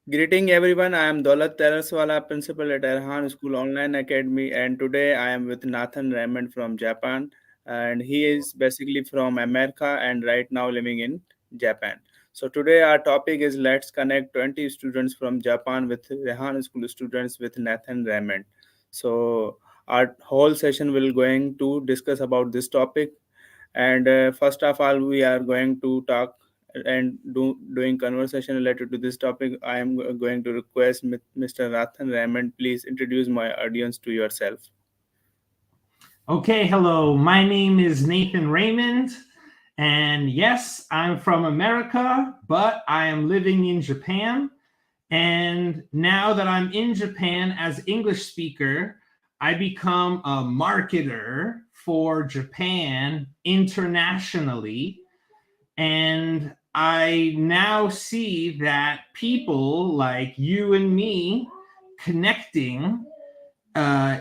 Greeting everyone. I am Daulat Teraswala, principal at Rehan School Online Academy, and today I am with Nathan Raymond from Japan, and he is basically from America and right now living in Japan. So today our topic is let's connect 20 students from Japan with Rehan School students with Nathan Raymond. So our whole session will going to discuss about this topic, and first of all we are going to talk and doing conversation related to this topic. I am going to request Mr. Nathan Raymond, please introduce my audience to yourself. Okay, hello. My name is Nathan Raymond. And yes, I'm from America, but I am living in Japan. And now that I'm in Japan as English speaker, I become a marketer for Japan internationally. And I now see that people like you and me connecting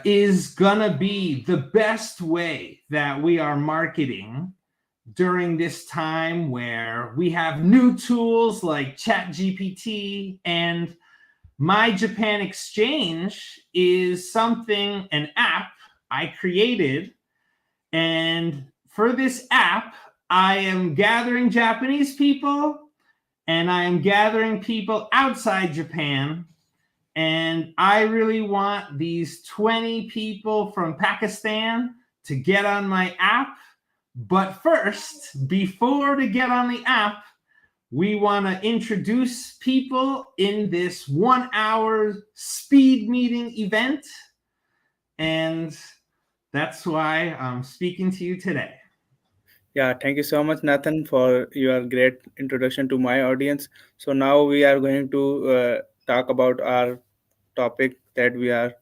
is gonna be the best way that we are marketing during this time where we have new tools like ChatGPT. And My Japan Exchange is an app I created. And for this app, I am gathering Japanese people and I am gathering people outside Japan. And I really want these 20 people from Pakistan to get on my app. But first, before to get on the app, we want to introduce people in this 1 hour speed meeting event. And that's why I'm speaking to you today. Yeah, thank you so much, Nathan, for your great introduction to my audience. So now we are going to talk about our topic that we are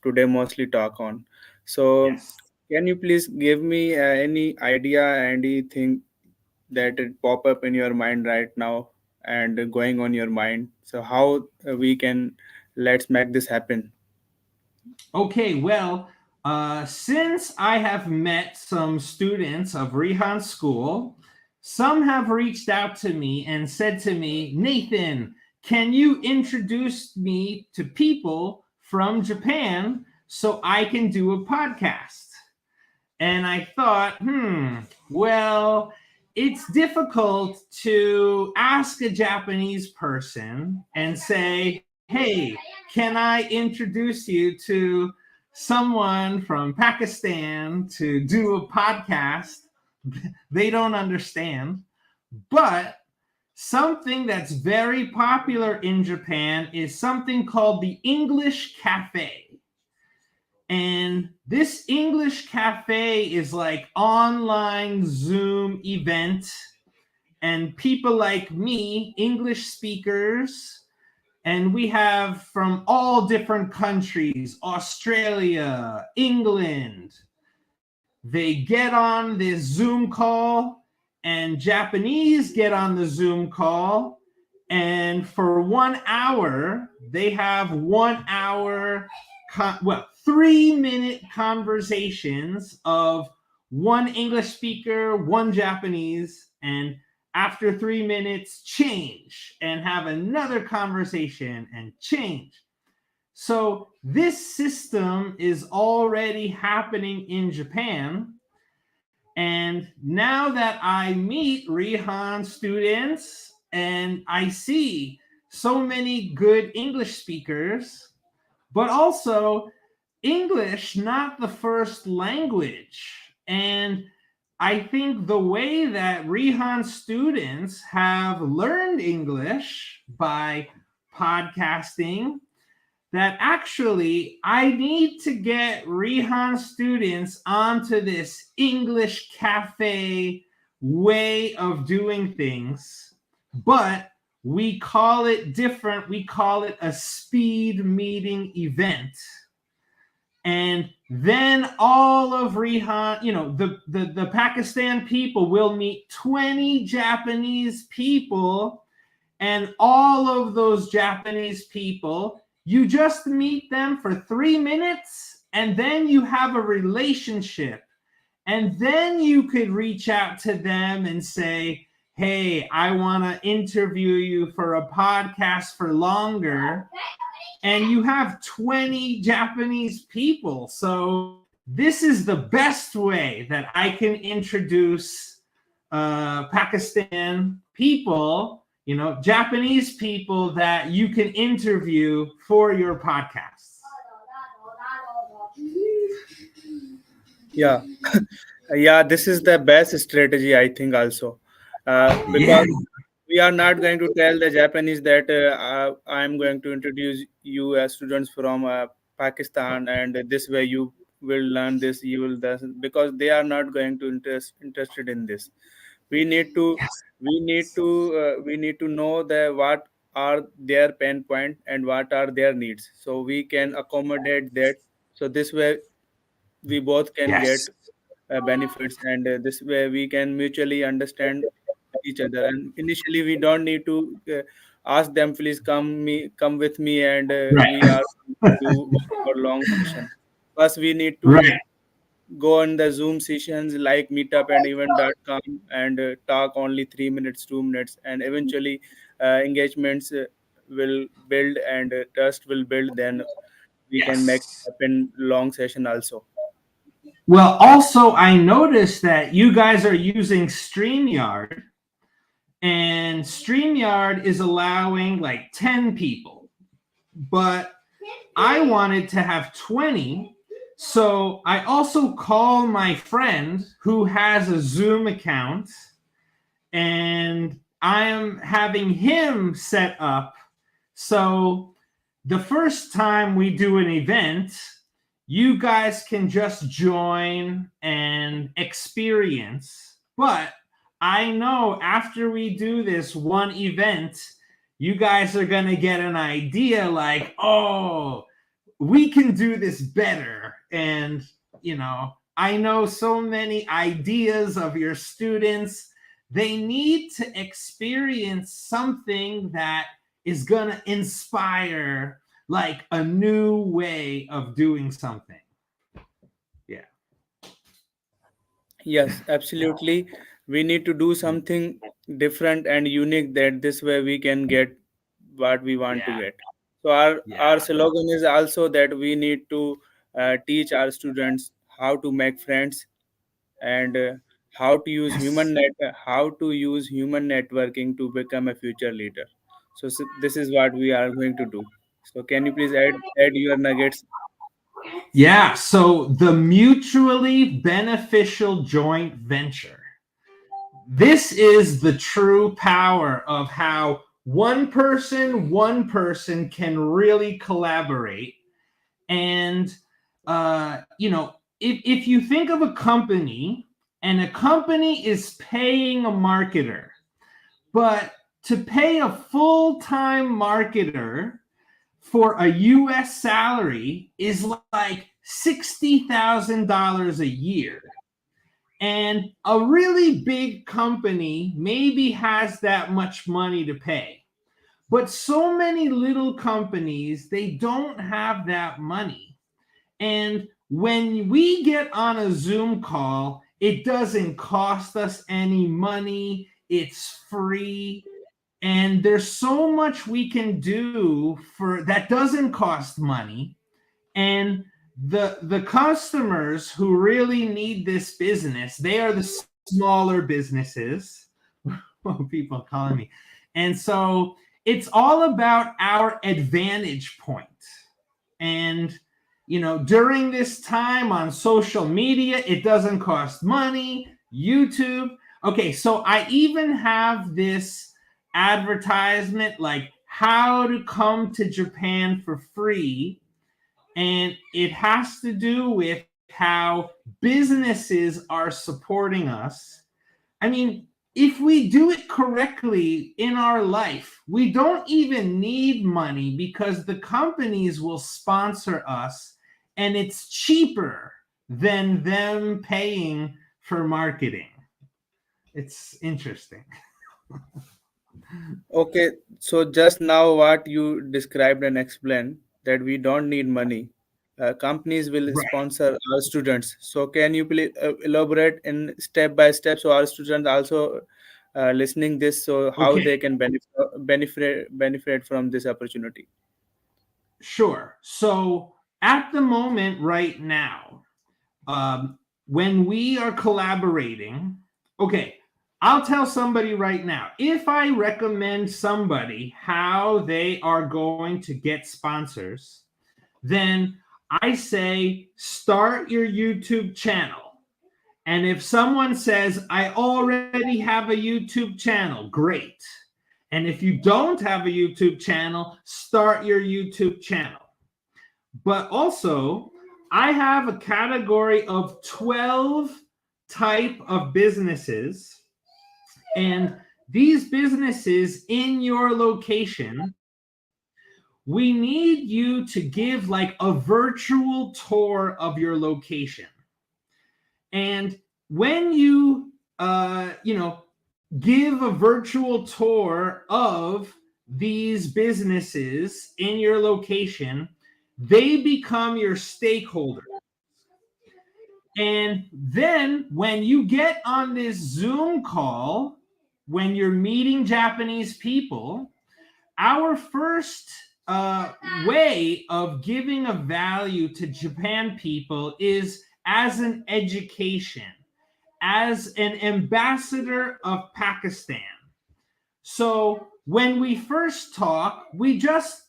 today mostly talk on. So Yes. can you please give me any idea, anything that it pop up in your mind right now and going on your mind? So how we can let's make this happen? Okay, well, since I have met some students of Rehan School, some have reached out to me and said to me, Nathan, can you introduce me to people from Japan so I can do a podcast? And I thought, well, it's difficult to ask a Japanese person and say, hey, can I introduce you to someone from Pakistan to do a podcast? They don't understand. But something that's very popular in Japan is something called the English Cafe. And this English Cafe is like online Zoom event, and people like me, English speakers, and we have from all different countries, Australia, England. They get on this Zoom call, and Japanese get on the Zoom call, and for 1 hour, they have 1 hour, 3-minute conversations of one English speaker, one Japanese, and after 3 minutes, change and have another conversation and change. So this system is already happening in Japan. And now that I meet Rehan students and I see so many good English speakers, but also English not the first language. And I think the way that Rehan students have learned English by podcasting, that actually I need to get Rehan students onto this English Cafe way of doing things, but we call it different. We call it a speed meeting event. And then all of Rehan, the Pakistan people will meet 20 Japanese people, and all of those Japanese people, you just meet them for 3 minutes, and then you have a relationship. And then you could reach out to them and say, hey, I want to interview you for a podcast for longer, and you have 20 Japanese people. So this is the best way that I can introduce Pakistan people, Japanese people that you can interview for your podcasts. Yeah. Yeah, this is the best strategy, I think, also. Yeah. Because we are not going to tell the Japanese that I am going to introduce you as students from Pakistan, and this way you will learn this, you will this, because they are not going to interested in this. We need to Yes. we need to know the what are their pain point and what are their needs, so we can accommodate that. So this way we both can Yes. get benefits, and this way we can mutually understand each other. And initially we don't need to ask them, please come with me, and Right. we are going to do one hour long session. First we need to Right. go on the Zoom sessions like Meetup and Event.com, and talk only 3 minutes, 2 minutes, and eventually engagements will build, and trust will build. Then we can make Yes. happen long session also. Well, also, I noticed that you guys are using StreamYard, and StreamYard is allowing like 10 people, but I wanted to have 20. So I also call my friend who has a Zoom account, and I am having him set up. So the first time we do an event, you guys can just join and experience. But I know after we do this one event, you guys are going to get an idea like, oh, we can do this better. And, I know so many ideas of your students. They need to experience something that is going to inspire like a new way of doing something. Yeah. Yes, absolutely. We need to do something different and unique, that this way we can get what we want to Yeah. get. So our Yeah. slogan is also that we need to teach our students how to make friends, and Yes. how to use human networking to become a future leader. So, this is what we are going to do. So can you please add your nuggets? Yeah. So the mutually beneficial joint venture. This is the true power of how one person can really collaborate. And if you think of a company, and a company is paying a marketer, but to pay a full-time marketer for a US salary is like $60,000 a year. And a really big company maybe has that much money to pay. But so many little companies, they don't have that money. And when we get on a Zoom call, it doesn't cost us any money, it's free. And there's so much we can do for that doesn't cost money. And the customers who really need this business, they are the smaller businesses. People calling me. And so it's all about our advantage point. And during this time on social media, it doesn't cost money. YouTube. Okay, so I even have this advertisement like how to come to Japan for free, and it has to do with how businesses are supporting us. I mean, if we do it correctly in our life, we don't even need money because the companies will sponsor us, and it's cheaper than them paying for marketing. It's interesting. Okay, so just now what you described and explained, that we don't need money. Companies will Right. sponsor our students. So can you please elaborate in step by step, so our students also listening this, so how Okay, they can benefit from this opportunity. sure. So at the moment right now, when we are collaborating, okay, I'll tell somebody right now, if I recommend somebody how they are going to get sponsors, then I say start your YouTube channel. And if someone says, I already have a YouTube channel, great. And if you don't have a YouTube channel, start your YouTube channel. But also, I have a category of 12 type of businesses, and these businesses in your location, we need you to give like a virtual tour of your location. And when you give a virtual tour of these businesses in your location, they become your stakeholder. And then when you get on this Zoom call, when you're meeting Japanese people, our first way of giving a value to Japan people is as an education, as an ambassador of Pakistan. So when we first talk, we just,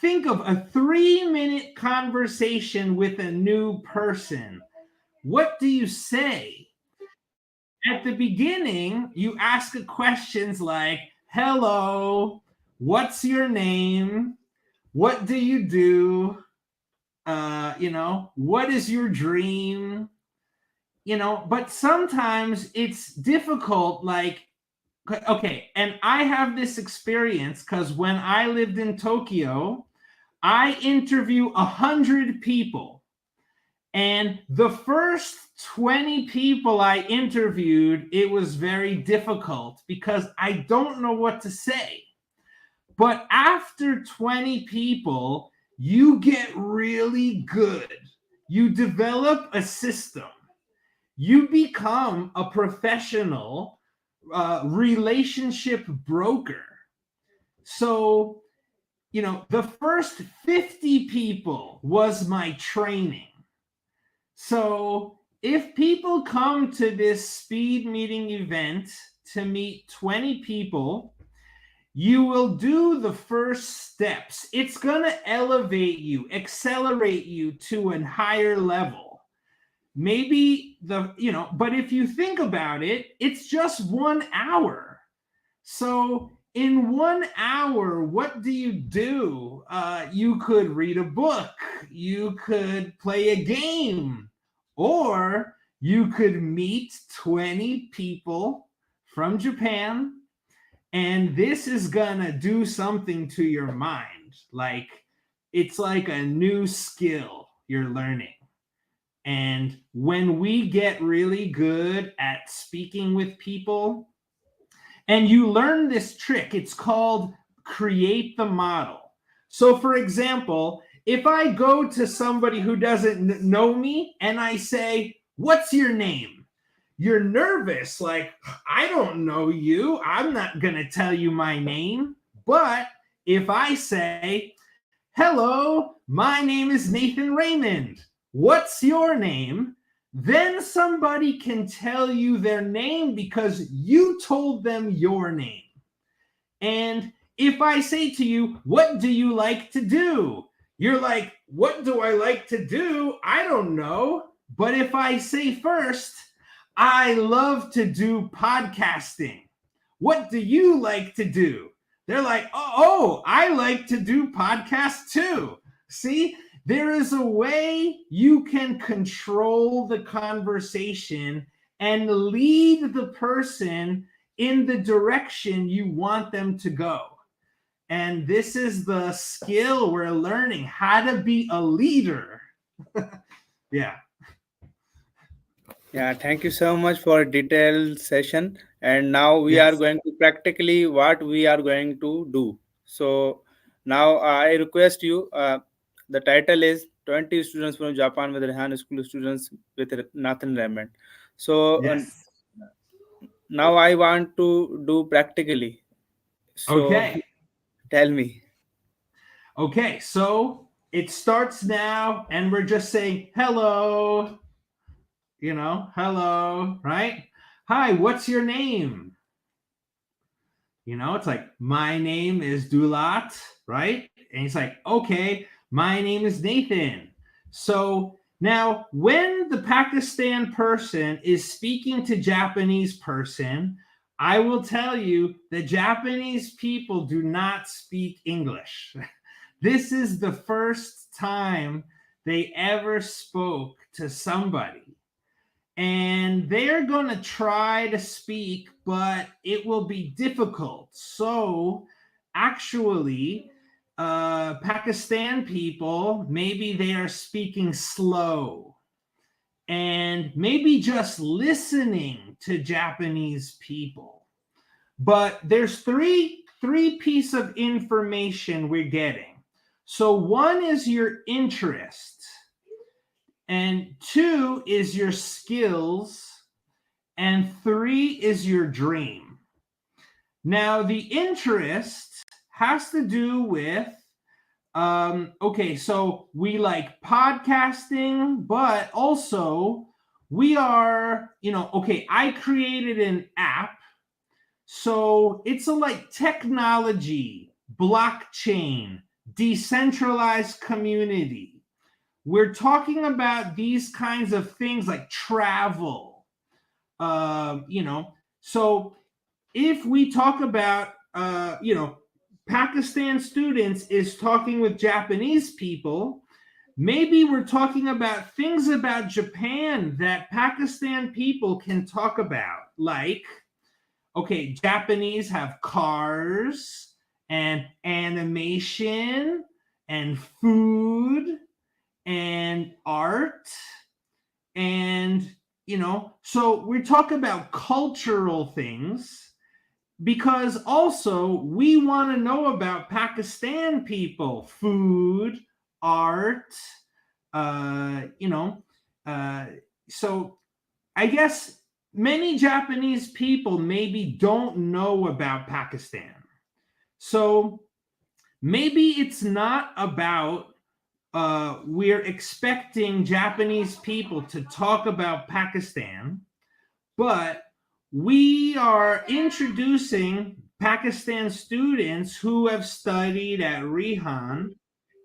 think of a 3-minute conversation with a new person. What do you say? At the beginning, you ask questions like, hello, what's your name? What do you do? What is your dream? But sometimes it's difficult. Like, okay, and I have this experience because when I lived in Tokyo, I interview 100 people, and the first 20 people I interviewed, it was very difficult because I don't know what to say. But after 20 people, you get really good. You develop a system. You become a professional relationship broker. So, the first 50 people was my training. So, if people come to this speed meeting event to meet 20 people, you will do the first steps. It's going to elevate you, accelerate you to a higher level. Maybe but if you think about it, it's just 1 hour. So in 1 hour, what do? You could read a book, you could play a game, or you could meet 20 people from Japan, and this is gonna do something to your mind. Like, it's like a new skill you're learning. And when we get really good at speaking with people, and you learn this trick, it's called create the model. So, for example, if I go to somebody who doesn't know me and I say, what's your name? You're nervous, like, I don't know you. I'm not going to tell you my name. But if I say, hello, my name is Nathan Raymond. What's your name? Then somebody can tell you their name because you told them your name. And if I say to you, what do you like to do? You're like, what do I like to do? I don't know. But if I say first, I love to do podcasting. What do you like to do? They're like, oh, I like to do podcasts too. See, there is a way you can control the conversation and lead the person in the direction you want them to go. And this is the skill we're learning, how to be a leader. Yeah. Yeah, thank you so much for a detailed session. And now we are Yes. going to practically what we are going to do. So now I request you. The title is 20 students from Japan with Rehan School Students with Nathan Raymond. So Yes. Now I want to do practically. So Okay. tell me. Okay. So it starts now, and we're just saying hello, hello, right? Hi, what's your name? It's like, my name is Dulat, right? And he's like, okay, my name is Nathan. So now, when the Pakistan person is speaking to Japanese person, I will tell you the Japanese people do not speak English. This is the first time they ever spoke to somebody, and they're going to try to speak, but it will be difficult. So, actually, Pakistan people, maybe they are speaking slow, and maybe just listening to Japanese people. But there's three pieces of information we're getting. So one is your interest, and two is your skills, and three is your dream. Now, the interest has to do with, okay, so we like podcasting, but also we are, okay, I created an app. So it's a like technology, blockchain, decentralized community. We're talking about these kinds of things like travel, so if we talk about, Pakistan students is talking with Japanese people, maybe we're talking about things about Japan that Pakistan people can talk about. Like, okay, Japanese have cars and animation and food and art, and so we're talking about cultural things, because also we want to know about Pakistan people, food, art, you know uh, so I guess many Japanese people maybe don't know about Pakistan. So maybe it's not about, we're expecting Japanese people to talk about Pakistan, but we are introducing Pakistan students who have studied at Rehan,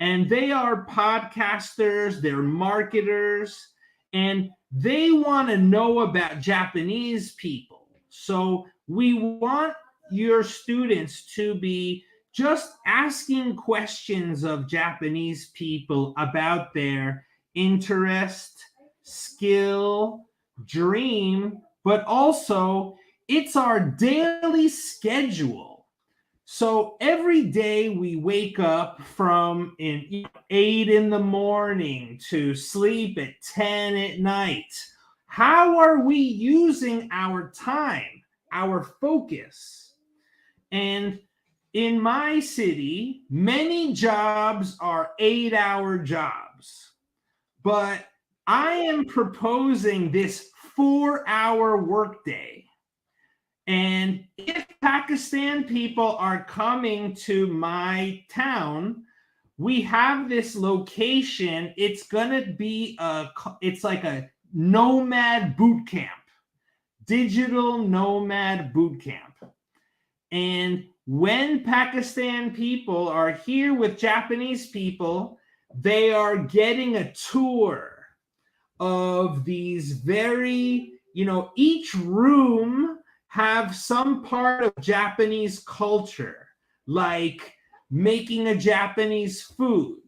and they are podcasters, they're marketers, and they want to know about Japanese people. So we want your students to be just asking questions of Japanese people about their interest, skill, dream, but also it's our daily schedule. So every day we wake up from 8 in the morning to sleep at 10 at night. How are we using our time, our focus? And in my city, many jobs are 8-hour jobs, but I am proposing this 4-hour workday. And if Pakistan people are coming to my town, we have this location. It's gonna be it's like a nomad boot camp, digital nomad boot camp. And when Pakistan people are here with Japanese people, they are getting a tour of these very, each room have some part of Japanese culture, like making a Japanese food,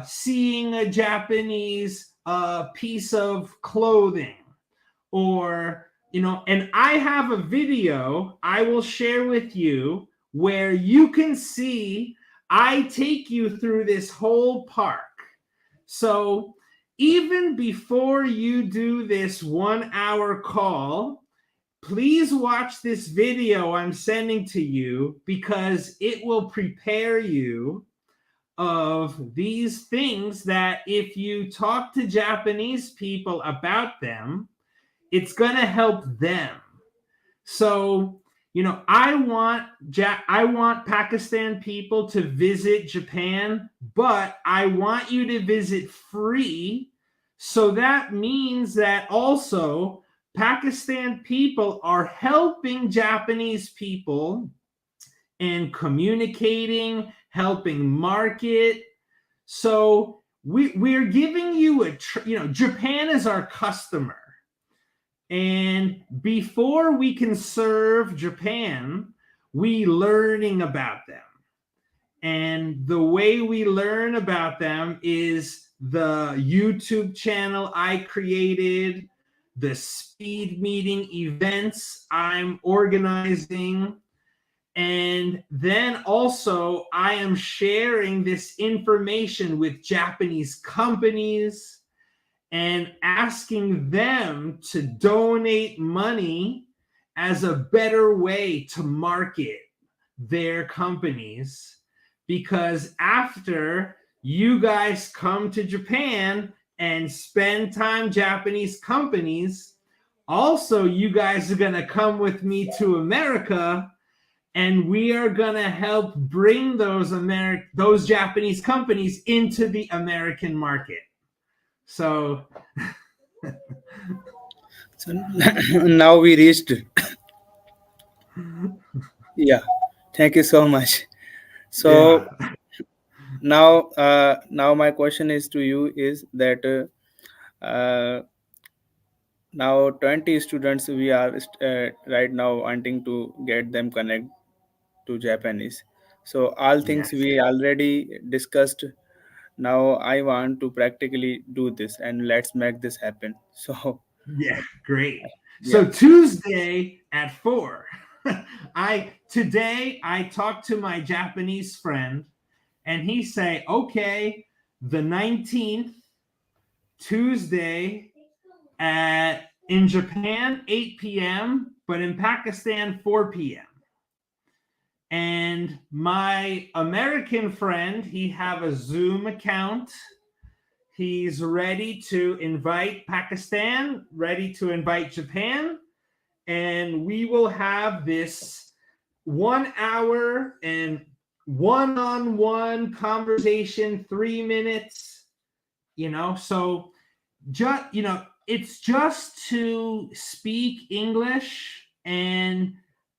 seeing a Japanese piece of clothing, or, and I have a video I will share with you where you can see I take you through this whole park. So even before you do this 1-hour call, please watch this video I'm sending to you, because it will prepare you of these things that if you talk to Japanese people about them, it's going to help them. So, I want Pakistan people to visit Japan, but I want you to visit free. So that means that also Pakistan people are helping Japanese people and communicating, helping market. So we're giving you Japan is our customer. And before we can serve Japan, we learning about them. And the way we learn about them is the YouTube channel I created, the speed meeting events I'm organizing, and then also I am sharing this information with Japanese companies and asking them to donate money as a better way to market their companies. Because after you guys come to Japan and spend time Japanese companies, also you guys are going to come with me to America, and we are going to help bring those Japanese companies into the American market. So So now we reached. Yeah, thank you so much. yeah. So now my question is to you is that now 20 students we are right now wanting to get them connect to Japanese. So all things Yes. we already discussed. Now I want to practically do this and let's make this happen. So Yeah, great. yeah. So Tuesday at 4. I talked to my Japanese friend and he say, "Okay, the 19th Tuesday at in Japan 8 p.m., but in Pakistan 4 p.m." And my American friend, he have a Zoom account. He's ready to invite Pakistan, ready to invite Japan, and we will have this 1 hour and one-on-one conversation, 3 minutes, so just it's just to speak English and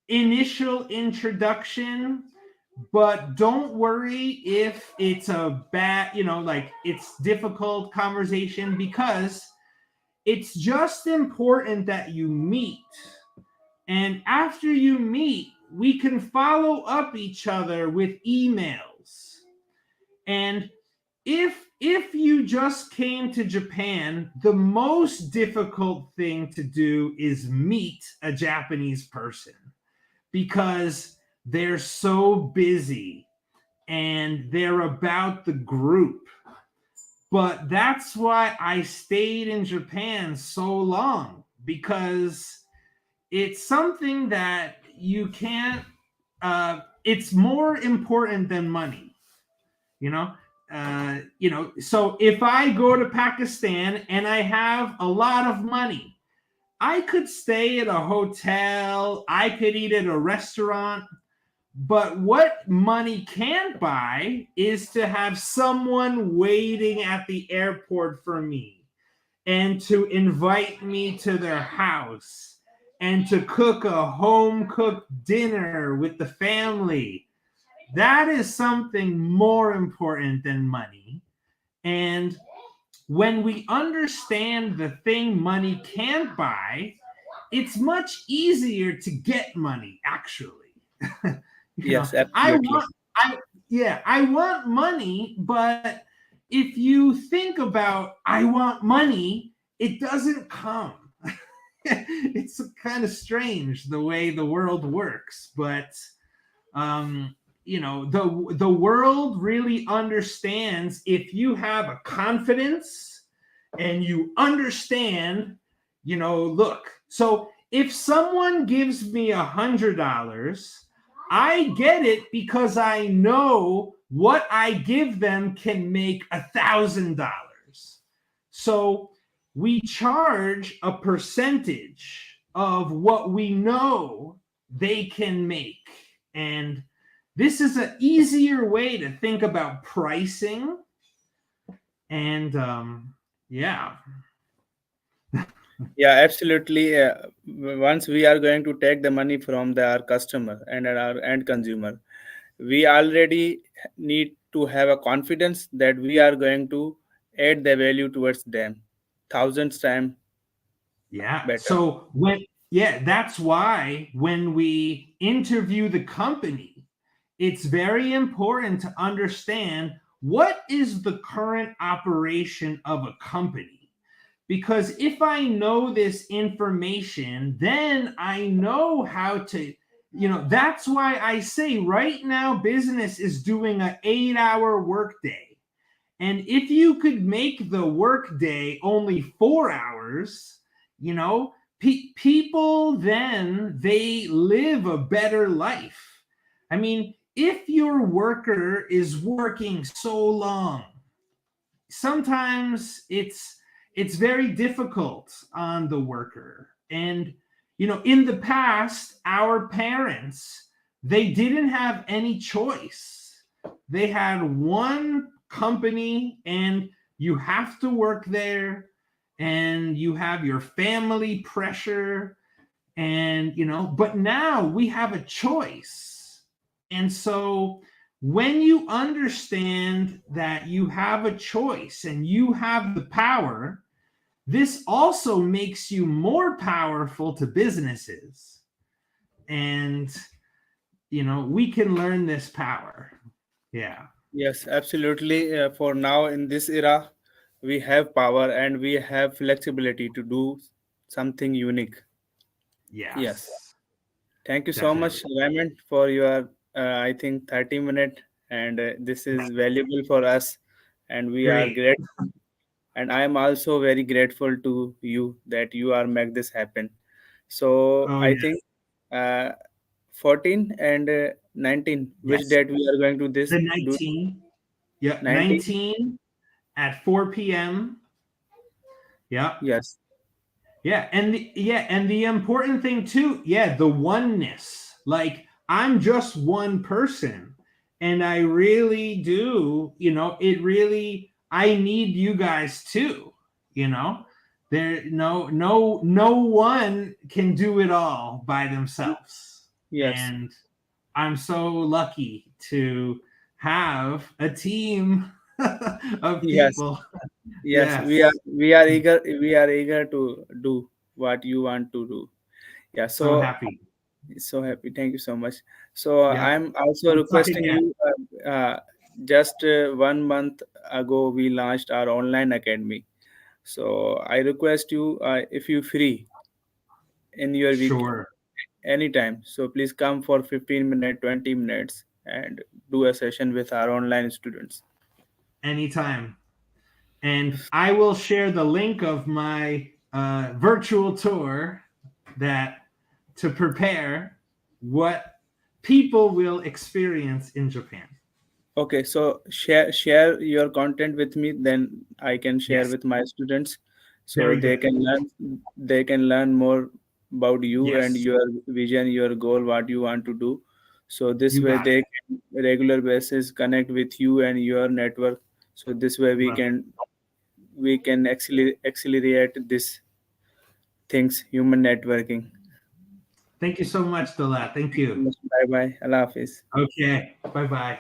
initial introduction. But don't worry if it's a bad, like it's difficult conversation, because it's just important that you meet. And after you meet, we can follow up each other with emails. And if you just came to Japan, the most difficult thing to do is meet a Japanese person, because they're so busy and they're about the group. But that's why I stayed in Japan so long, because it's something that you can't, it's more important than money, you know? So if I go to Pakistan and I have a lot of money, I could stay at a hotel, I could eat at a restaurant, but what money can't buy is to have someone waiting at the airport for me and to invite me to their house and to cook a home cooked dinner with the family. That is something more important than money. And when we understand the thing money can't buy, it's much easier to get money, actually. Yes, I absolutely. want I want money, but if you think about I want money, it doesn't come. It's kind of strange the way the world works, but the world really understands if you have a confidence and you understand, look, so if someone gives me $100, I get it because I know what I give them can make $1,000. So we charge a percentage. of what we know they can make. And this is an easier way to think about pricing. And yeah. Yeah, absolutely. Once we are going to take the money from our customer and our end consumer, we already need to have a confidence that we are going to add the value towards them thousands times Yeah. better. So that's why when we interview the company, it's very important to understand what is the current operation of a company. Because if I know this information, then I know how to, that's why I say right now business is doing an 8-hour workday. And if you could make the workday only 4 hours, you know, people then they live a better life. I mean, if your worker is working so long, sometimes it's very difficult on the worker. And in the past, our parents, they didn't have any choice. They had one company and you have to work there, and you have your family pressure, and but now we have a choice. And so when you understand that you have a choice and you have the power, this also makes you more powerful to businesses. And we can learn this power. Yeah. Yes, absolutely. For now, in this era, we have power and we have flexibility to do something unique. Yes. Yes, Thank you so definitely. much, Raymond, for your, I think, 30-minute. And this is valuable for us. And we are Great. great. And I am also very grateful to you that you are make this happen. So Oh I yeah. think uh, 14 and 19, which Yes, date we are going to this the do? 19. Yeah, 19? 19 at 4 p.m. Yeah. Yes. And the important thing too, the oneness. Like, I'm just one person, and I really do, it really, I need you guys too, you know. There no one can do it all by themselves. Yes. And I'm so lucky to have a team of Yes. people. Yes. We are Yes. we are eager to do what you want to do. Yeah. So So happy. so happy. Thank you so much. So Yep. I'm also Let's talk requesting again. you. Just 1 month ago, we launched our online academy. So I request you, if you free in your week Sure. anytime. So please come for 15 minutes, 20 minutes, and do a session with our online students. Anytime. And I will share the link of my virtual tour that to prepare what people will experience in Japan. Okay, so share your content with me, then I can share Yes. with my students, so Very good. they can learn more about you and Yes. your vision, your goal, what you want to do. So this You way got it. they can regular basis connect with you and your network. So this way Love it. we can accelerate this things, human networking. Thank you so much, Dalat. Thank you. Bye bye. Allah Hafiz. Okay. Bye bye.